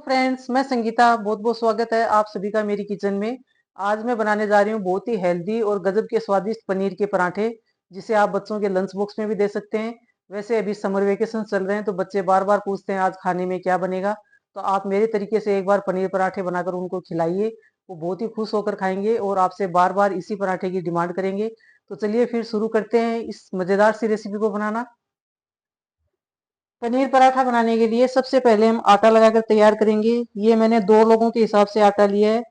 Friends, मैं संगीता। बहुत बहुत स्वागत है आप सभी का मेरी किचन में। आज मैं बनाने जा रही हूँ बहुत ही हेल्दी और गजब के स्वादिष्ट पनीर के पराठे, जिसे आप बच्चों के लंच बॉक्स में भी दे सकते हैं। वैसे अभी समर वेकेशन चल रहे हैं तो बच्चे बार बार पूछते हैं आज खाने में क्या बनेगा। तो आप मेरे तरीके से एक बार पनीर पराठे बनाकर उनको खिलाइए। वो बहुत ही खुश होकर खाएंगे और आपसे बार बार इसी पराठे की डिमांड करेंगे। तो चलिए फिर शुरू करते हैं इस मजेदार सी रेसिपी को बनाना। पनीर पराठा बनाने के लिए सबसे पहले हम आटा लगाकर तैयार करेंगे। ये मैंने 2 लोगों के हिसाब से आटा लिया है।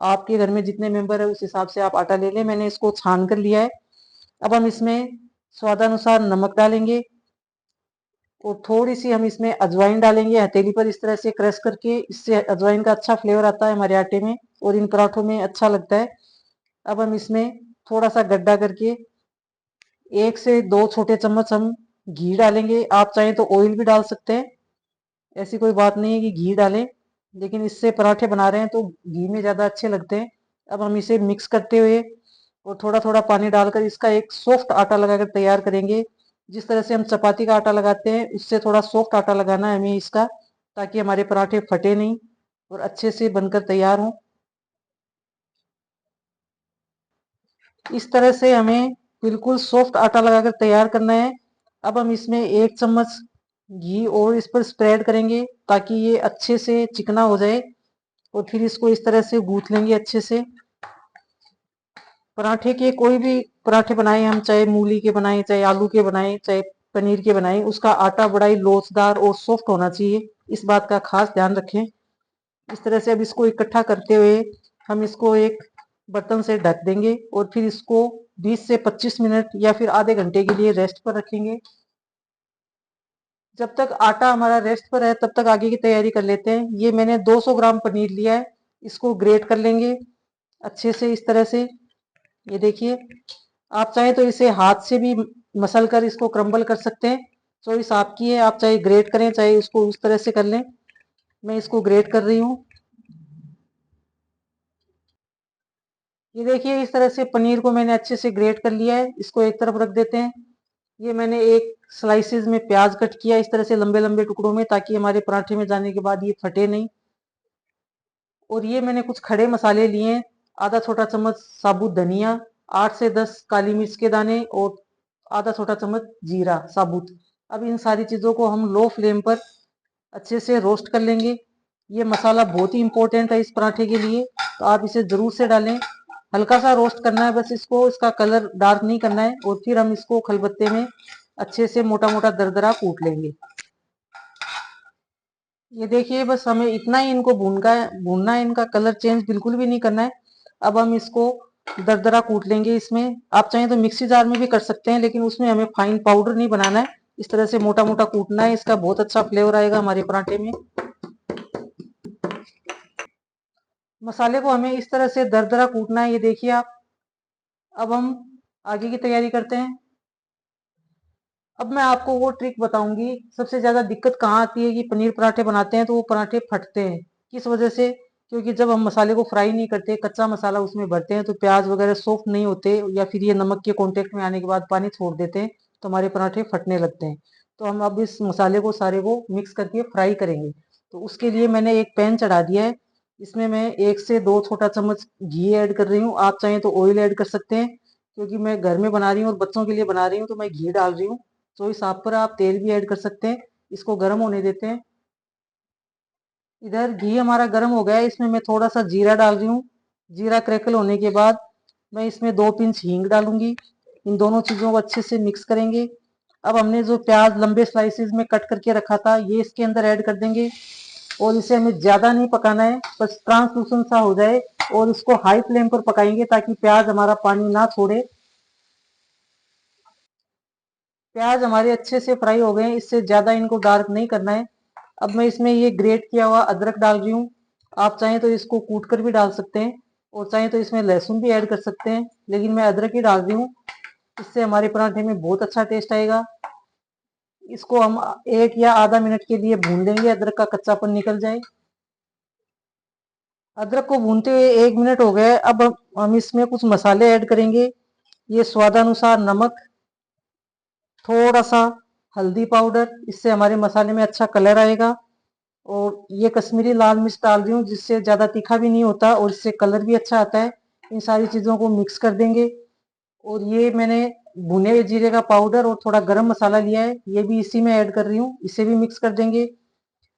आपके घर में जितने मेंबर है उस हिसाब से आप आटा ले लें। मैंने इसको छान कर लिया है। अब हम इसमें स्वादानुसार नमक डालेंगे और थोड़ी सी हम इसमें अजवाइन डालेंगे हथेली पर इस तरह से क्रश करके। इससे अजवाइन का अच्छा फ्लेवर आता है हमारे आटे में और इन पराठों में अच्छा लगता है। अब हम इसमें थोड़ा सा गड्ढा करके 1 से 2 छोटे चम्मच हम घी डालेंगे। आप चाहें तो ऑयल भी डाल सकते हैं, ऐसी कोई बात नहीं है कि घी डालें, लेकिन इससे पराठे बना रहे हैं तो घी में ज़्यादा अच्छे लगते हैं। अब हम इसे मिक्स करते हुए और थोड़ा थोड़ा पानी डालकर इसका एक सॉफ्ट आटा लगाकर तैयार करेंगे। जिस तरह से हम चपाती का आटा लगाते हैं उससे थोड़ा सॉफ्ट आटा लगाना है हमें इसका, ताकि हमारे पराठे फटे नहीं और अच्छे से बनकर तैयार हों। इस तरह से हमें बिल्कुल सॉफ्ट आटा लगाकर तैयार करना है। अब हम इसमें 1 चम्मच घी और इस पर स्प्रेड करेंगे ताकि ये अच्छे से चिकना हो जाए और फिर इसको इस तरह से गूंथ लेंगे अच्छे से। पराठे के कोई भी पराठे बनाए हम, चाहे मूली के बनाए, चाहे आलू के बनाए, चाहे पनीर के बनाए, उसका आटा बड़ा ही लोचदार और सॉफ्ट होना चाहिए। इस बात का खास ध्यान रखें। इस तरह से अब इसको इकट्ठा करते हुए हम इसको एक बर्तन से ढक देंगे और फिर इसको 20 से 25 मिनट या फिर आधे घंटे के लिए रेस्ट पर रखेंगे। जब तक आटा हमारा रेस्ट पर है तब तक आगे की तैयारी कर लेते हैं। ये मैंने 200 ग्राम पनीर लिया है। इसको ग्रेट कर लेंगे अच्छे से इस तरह से। ये देखिए, आप चाहे तो इसे हाथ से भी मसल कर इसको क्रम्बल कर सकते हैं। चॉइस आपकी है, आप चाहे ग्रेट करें चाहे उसको उस तरह से कर लें। मैं इसको ग्रेट कर रही हूँ। ये देखिए, इस तरह से पनीर को मैंने अच्छे से ग्रेट कर लिया है। इसको एक तरफ रख देते हैं। ये मैंने एक स्लाइसिस में प्याज कट किया इस तरह से लंबे लंबे टुकड़ों में, ताकि हमारे पराठे में जाने के बाद ये फटे नहीं। और ये मैंने कुछ खड़े मसाले लिए हैं। आधा छोटा चम्मच साबुत धनिया, 8 से 10 काली मिर्च के दाने और आधा छोटा चम्मच जीरा साबुत। अब इन सारी चीज़ों को हम लो फ्लेम पर अच्छे से रोस्ट कर लेंगे। ये मसाला बहुत ही इंपॉर्टेंट है इस पराठे के लिए, तो आप इसे ज़रूर से डालें। हल्का सा रोस्ट करना है बस इसको, इसका कलर डार्क नहीं करना है। और फिर हम इसको खलबत्ते में अच्छे से मोटा मोटा दरदरा कूट लेंगे। ये देखिए, बस हमें इतना ही इनको भूनना है, इनका कलर चेंज बिल्कुल भी नहीं करना है। अब हम इसको दरदरा कूट लेंगे। इसमें आप चाहें तो मिक्सी जार में भी कर सकते हैं, लेकिन उसमें हमें फाइन पाउडर नहीं बनाना है। इस तरह से मोटा मोटा कूटना है, इसका बहुत अच्छा फ्लेवर आएगा हमारे पराठे में। मसाले को हमें इस तरह से दरदरा कूटना है, ये देखिए आप। अब हम आगे की तैयारी करते हैं। अब मैं आपको वो ट्रिक बताऊंगी। सबसे ज्यादा दिक्कत कहाँ आती है कि पनीर पराठे बनाते हैं तो वो पराठे फटते हैं। किस वजह से? क्योंकि जब हम मसाले को फ्राई नहीं करते, कच्चा मसाला उसमें भरते हैं, तो प्याज वगैरह सॉफ्ट नहीं होते, या फिर ये नमक के कांटेक्ट में आने के बाद पानी छोड़ देते हैं, तो हमारे पराठे फटने लगते हैं। तो हम अब इस मसाले को सारे को मिक्स करके फ्राई करेंगे। तो उसके लिए मैंने एक पैन चढ़ा दिया है। इसमें मैं 1 से 2 छोटा चम्मच घी ऐड कर रही हूँ। आप चाहें तो ऑयल ऐड कर सकते हैं, क्योंकि मैं घर में बना रही हूँ और बच्चों के लिए बना रही हूँ तो मैं घी डाल रही हूँ। तो इस आप पर आप तेल भी ऐड कर सकते हैं। इसको गर्म होने देते हैं। इधर घी हमारा गर्म हो गया है, इसमें मैं थोड़ा सा जीरा डाल रही हूँ। जीरा क्रैकल होने के बाद मैं इसमें 2 पिंच हींग डालूंगी। इन दोनों चीज़ों को अच्छे से मिक्स करेंगे। अब हमने जो प्याज लंबे स्लाइसिस में कट करके रखा था ये इसके अंदर ऐड कर देंगे। और इसे हमें ज़्यादा नहीं पकाना है, बस ट्रांसलूसेंट सा हो जाए। और इसको हाई फ्लेम पर पकाएंगे ताकि प्याज हमारा पानी ना छोड़े। प्याज हमारे अच्छे से फ्राई हो गए हैं, इससे ज़्यादा इनको डार्क नहीं करना है। अब मैं इसमें ये ग्रेट किया हुआ अदरक डाल रही हूँ। आप चाहें तो इसको कूट कर भी डाल सकते हैं और चाहें तो इसमें लहसुन भी ऐड कर सकते हैं, लेकिन मैं अदरक ही डाल रही हूँ। इससे हमारे पराठे में बहुत अच्छा टेस्ट आएगा। इसको हम 1 या आधा मिनट के लिए भून लेंगे, अदरक का कच्चापन निकल जाए। अदरक को भूनते हुए 1 मिनट हो गए। अब हम इसमें कुछ मसाले ऐड करेंगे। ये स्वादानुसार नमक, थोड़ा सा हल्दी पाउडर, इससे हमारे मसाले में अच्छा कलर आएगा। और ये कश्मीरी लाल मिर्च डाल रही हूँ, जिससे ज़्यादा तीखा भी नहीं होता और इससे कलर भी अच्छा आता है। इन सारी चीज़ों को मिक्स कर देंगे। और ये मैंने भुने हुए जीरे का पाउडर और थोड़ा गरम मसाला लिया है, ये भी इसी में ऐड कर रही हूँ, इसे भी मिक्स कर देंगे।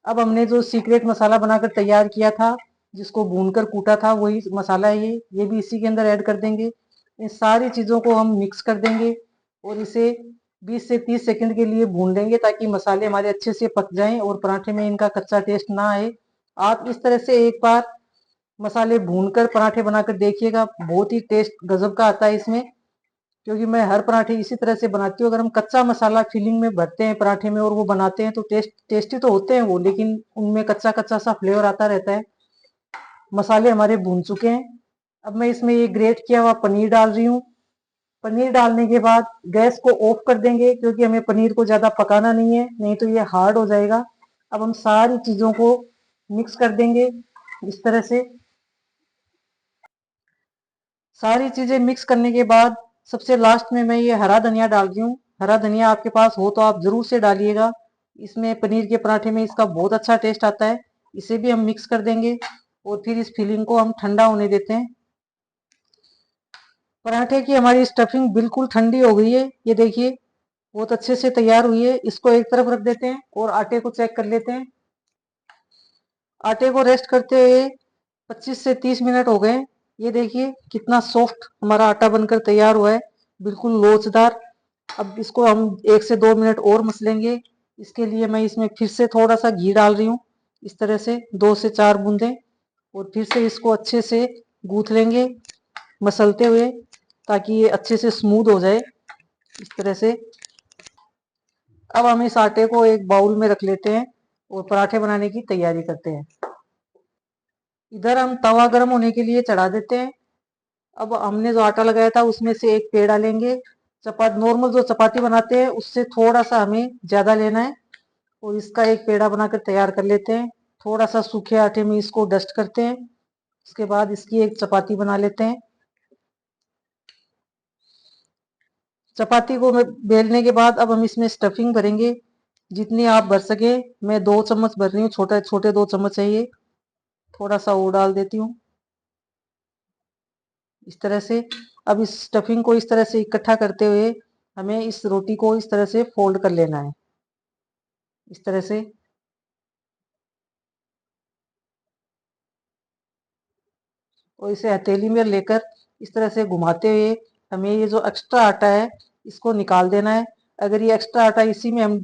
अब हमने जो सीक्रेट मसाला बनाकर तैयार किया था, जिसको भूनकर कूटा था, वही मसाला है ये भी इसी के अंदर ऐड कर देंगे। इन सारी चीज़ों को हम मिक्स कर देंगे और इसे 20 से 30 सेकंड के लिए भून लेंगे, ताकि मसाले हमारे अच्छे से पक जाएं और पराठे में इनका कच्चा टेस्ट ना आए। आप इस तरह से एक बार मसाले भूनकर पराठे बनाकर देखिएगा, बहुत ही टेस्ट गजब का आता है इसमें। क्योंकि मैं हर पराठे इसी तरह से बनाती हूँ। अगर हम कच्चा मसाला फिलिंग में भरते हैं पराठे में और वो बनाते हैं तो टेस्टी तो होते हैं वो, लेकिन उनमें कच्चा कच्चा सा फ्लेवर आता रहता है। मसाले हमारे भून चुके हैं। अब मैं इसमें ये ग्रेट किया हुआ पनीर डाल रही हूँ। पनीर डालने के बाद गैस को ऑफ कर देंगे, क्योंकि हमें पनीर को ज्यादा पकाना नहीं है, नहीं तो ये हार्ड हो जाएगा। अब हम सारी चीजों को मिक्स कर देंगे इस तरह से। सारी चीजें मिक्स करने के बाद सबसे लास्ट में मैं ये हरा धनिया डाल रही हूँ। हरा धनिया आपके पास हो तो आप जरूर से डालिएगा, इसमें पनीर के पराठे में इसका बहुत अच्छा टेस्ट आता है। इसे भी हम मिक्स कर देंगे और फिर इस फिलिंग को हम ठंडा होने देते हैं। पराठे की हमारी स्टफिंग बिल्कुल ठंडी हो गई है, ये देखिए बहुत अच्छे से तैयार हुई है। इसको एक तरफ रख देते हैं और आटे को चेक कर लेते हैं। आटे को रेस्ट करते हुए 25 से 30 मिनट हो गए। ये देखिए कितना सॉफ्ट हमारा आटा बनकर तैयार हुआ है, बिल्कुल लोचदार। अब इसको हम 1 से 2 मिनट और मसलेंगे। इसके लिए मैं इसमें फिर से थोड़ा सा घी डाल रही हूँ, इस तरह से 2 से 4 बूंदे। और फिर से इसको अच्छे से गूंथ लेंगे मसलते हुए, ताकि ये अच्छे से स्मूथ हो जाए इस तरह से। अब हम इस आटे को एक बाउल में रख लेते हैं और पराठे बनाने की तैयारी करते हैं। इधर हम तवा गर्म होने के लिए चढ़ा देते हैं। अब हमने जो आटा लगाया था उसमें से एक पेड़ा लेंगे। चपाती नॉर्मल जो चपाती बनाते हैं उससे थोड़ा सा हमें ज्यादा लेना है और इसका एक पेड़ा बनाकर तैयार कर लेते हैं। थोड़ा सा सूखे आटे में इसको डस्ट करते हैं। उसके बाद इसकी एक चपाती बना लेते हैं। चपाती को बेलने के बाद अब हम इसमें स्टफिंग भरेंगे, जितनी आप भर सके। मैं 2 चम्मच भर रही हूँ, छोटे छोटे 2 चम्मच है ये। थोड़ा सा और डाल देती हूँ इस तरह से। अब इस स्टफिंग को इस तरह से इकट्ठा करते हुए हमें इस रोटी को इस तरह से फोल्ड कर लेना है, इस तरह से। और इसे हथेली में लेकर इस तरह से घुमाते हुए हमें ये जो एक्स्ट्रा आटा है इसको निकाल देना है। अगर ये एक्स्ट्रा आटा इसी में हम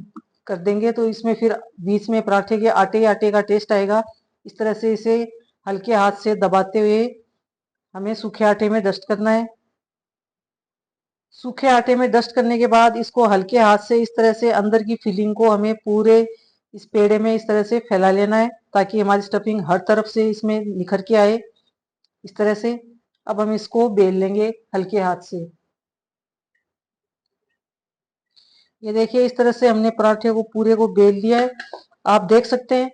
कर देंगे तो इसमें फिर बीच में पराठे के आटे आटे का टेस्ट आएगा। इस तरह से इसे हल्के हाथ से दबाते हुए हमें सूखे आटे में डस्ट करना है। सूखे आटे में डस्ट करने के बाद इसको हल्के हाथ से इस तरह से अंदर की फिलिंग को हमें पूरे इस पेड़े में इस तरह से फैला लेना है, ताकि हमारी स्टफिंग हर तरफ से इसमें निखर के आए इस तरह से। अब हम इसको बेल लेंगे हल्के हाथ से। ये देखिए इस तरह से हमने पराठे को पूरे को बेल लिया है। आप देख सकते हैं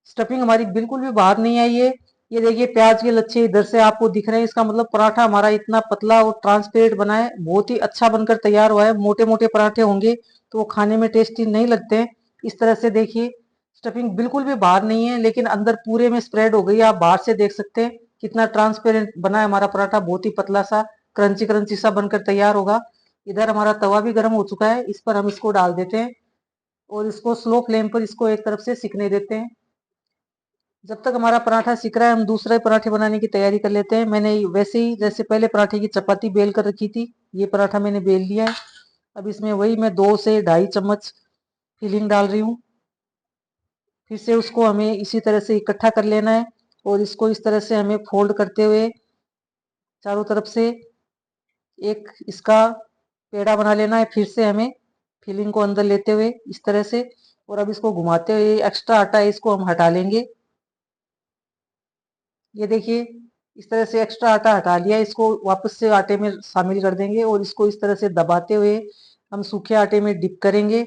स्टफिंग हमारी बिल्कुल भी बाहर नहीं आई है। ये देखिए प्याज के लच्छे इधर से आपको दिख रहे हैं, इसका मतलब पराठा हमारा इतना पतला और ट्रांसपेरेंट बना है, बहुत ही अच्छा बनकर तैयार हुआ है। मोटे मोटे पराठे होंगे तो वो खाने में टेस्टी नहीं लगते हैं। इस तरह से देखिए स्टफिंग बिल्कुल भी बाहर नहीं है, लेकिन अंदर पूरे में स्प्रेड हो गई है। आप बाहर से देख सकते हैं कितना ट्रांसपेरेंट बना है हमारा पराठा, बहुत ही पतला सा क्रंची क्रंची सा बनकर तैयार होगा। इधर हमारा तवा भी गर्म हो चुका है, इस पर हम इसको डाल देते हैं और इसको स्लो फ्लेम पर इसको एक तरफ से सिकने देते हैं। जब तक हमारा पराठा सिक रहा है हम दूसरे पराठे बनाने की तैयारी कर लेते हैं। मैंने वैसे ही जैसे पहले पराठे की चपाती बेल कर रखी थी, ये पराठा मैंने बेल लिया है। अब इसमें वही मैं 2 से ढाई चम्मच फिलिंग डाल रही हूँ। फिर से उसको हमें इसी तरह से इकट्ठा कर लेना है और इसको इस तरह से हमें फोल्ड करते हुए चारों तरफ से एक इसका पेड़ा बना लेना है। फिर से हमें फिलिंग को अंदर लेते हुए इस तरह से, और अब इसको घुमाते हुए एक्स्ट्रा आटा है इसको हम हटा लेंगे। ये देखिए इस तरह से एक्स्ट्रा आटा हटा लिया, इसको वापस से आटे में शामिल कर देंगे और इसको इस तरह से दबाते हुए हम सूखे आटे में डिप करेंगे।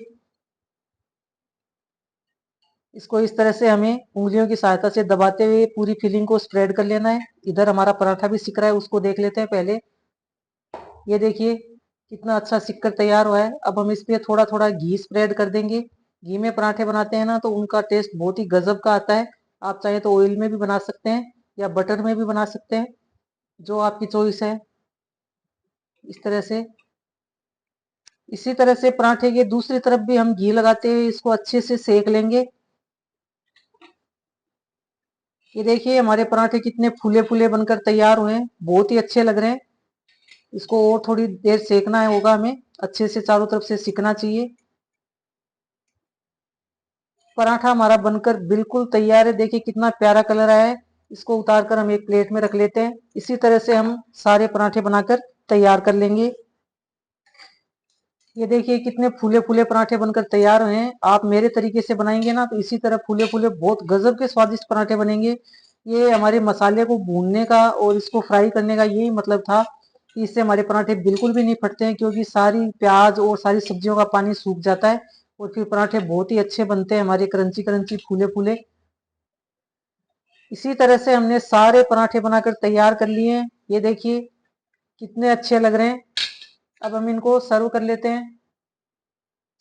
इसको इस तरह से हमें उंगलियों की सहायता से दबाते हुए पूरी फिलिंग को स्प्रेड कर लेना है। इधर हमारा पराठा भी सिक रहा है, उसको देख लेते हैं पहले। ये देखिए कितना अच्छा सिक कर तैयार हुआ है। अब हम इस पे थोड़ा थोड़ा घी स्प्रेड कर देंगे घी में पराठे बनाते हैं ना तो उनका टेस्ट बहुत ही गजब का आता है। आप चाहे तो ऑयल में भी बना सकते हैं या बटर में भी बना सकते हैं, जो आपकी चॉइस है। इस तरह से, इसी तरह से पराठे के दूसरी तरफ भी हम घी लगाते हुए इसको अच्छे से सेक लेंगे। ये देखिए हमारे पराठे कितने फूले फूले बनकर तैयार हुए हैं, बहुत ही अच्छे लग रहे हैं। इसको और थोड़ी देर सेकना है होगा हमें, अच्छे से चारों तरफ से सिकना चाहिए। पराठा हमारा बनकर बिल्कुल तैयार है, देखिए कितना प्यारा कलर आया है। इसको उतार कर हम एक प्लेट में रख लेते हैं। इसी तरह से हम सारे पराठे बनाकर तैयार कर लेंगे। ये देखिए कितने फूले फूले पराठे बनकर तैयार हुए हैं। आप मेरे तरीके से बनाएंगे ना तो इसी तरह फूले फूले बहुत गजब के स्वादिष्ट पराठे बनेंगे। ये हमारे मसाले को भूनने का और इसको फ्राई करने का यही मतलब था कि इससे हमारे पराठे बिल्कुल भी नहीं फटते हैं, क्योंकि सारी प्याज और सारी सब्जियों का पानी सूख जाता है और फिर पराठे बहुत ही अच्छे बनते हैं हमारे, क्रंची क्रंची फूले फूले। इसी तरह से हमने सारे पराठे बनाकर तैयार कर लिए हैं। ये देखिए कितने अच्छे लग रहे हैं। अब हम इनको सर्व कर लेते हैं।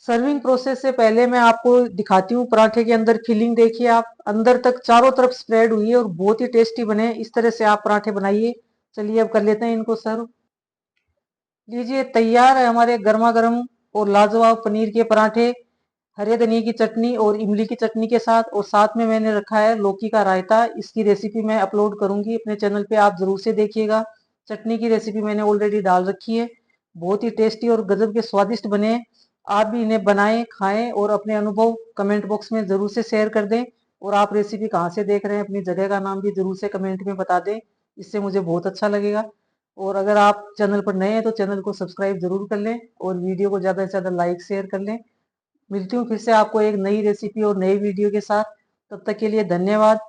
सर्विंग प्रोसेस से पहले मैं आपको दिखाती हूँ पराठे के अंदर फिलिंग। देखिए आप, अंदर तक चारों तरफ स्प्रेड हुई है और बहुत ही टेस्टी बने। इस तरह से आप पराठे बनाइए। चलिए अब कर लेते हैं इनको सर्व। लीजिए तैयार है हमारे गर्मा गर्म और लाजवाब पनीर के पराठे, हरे धनिए की चटनी और इमली की चटनी के साथ। और साथ में मैंने रखा है लौकी का रायता। इसकी रेसिपी मैं अपलोड करूंगी अपने चैनल पे, आप जरूर से देखिएगा। चटनी की रेसिपी मैंने ऑलरेडी डाल रखी है। बहुत ही टेस्टी और गजब के स्वादिष्ट बने। आप भी इन्हें बनाएं, खाएं और अपने अनुभव कमेंट बॉक्स में जरूर से शेयर कर दें। और आप रेसिपी कहाँ से देख रहे हैं, अपनी जगह का नाम भी जरूर से कमेंट में बता दें, इससे मुझे बहुत अच्छा लगेगा। और अगर आप चैनल पर नए हैं तो चैनल को सब्सक्राइब जरूर कर लें और वीडियो को ज़्यादा से ज़्यादा लाइक शेयर कर लें। मिलती हूँ फिर से आपको एक नई रेसिपी और नई वीडियो के साथ। तब तक के लिए धन्यवाद।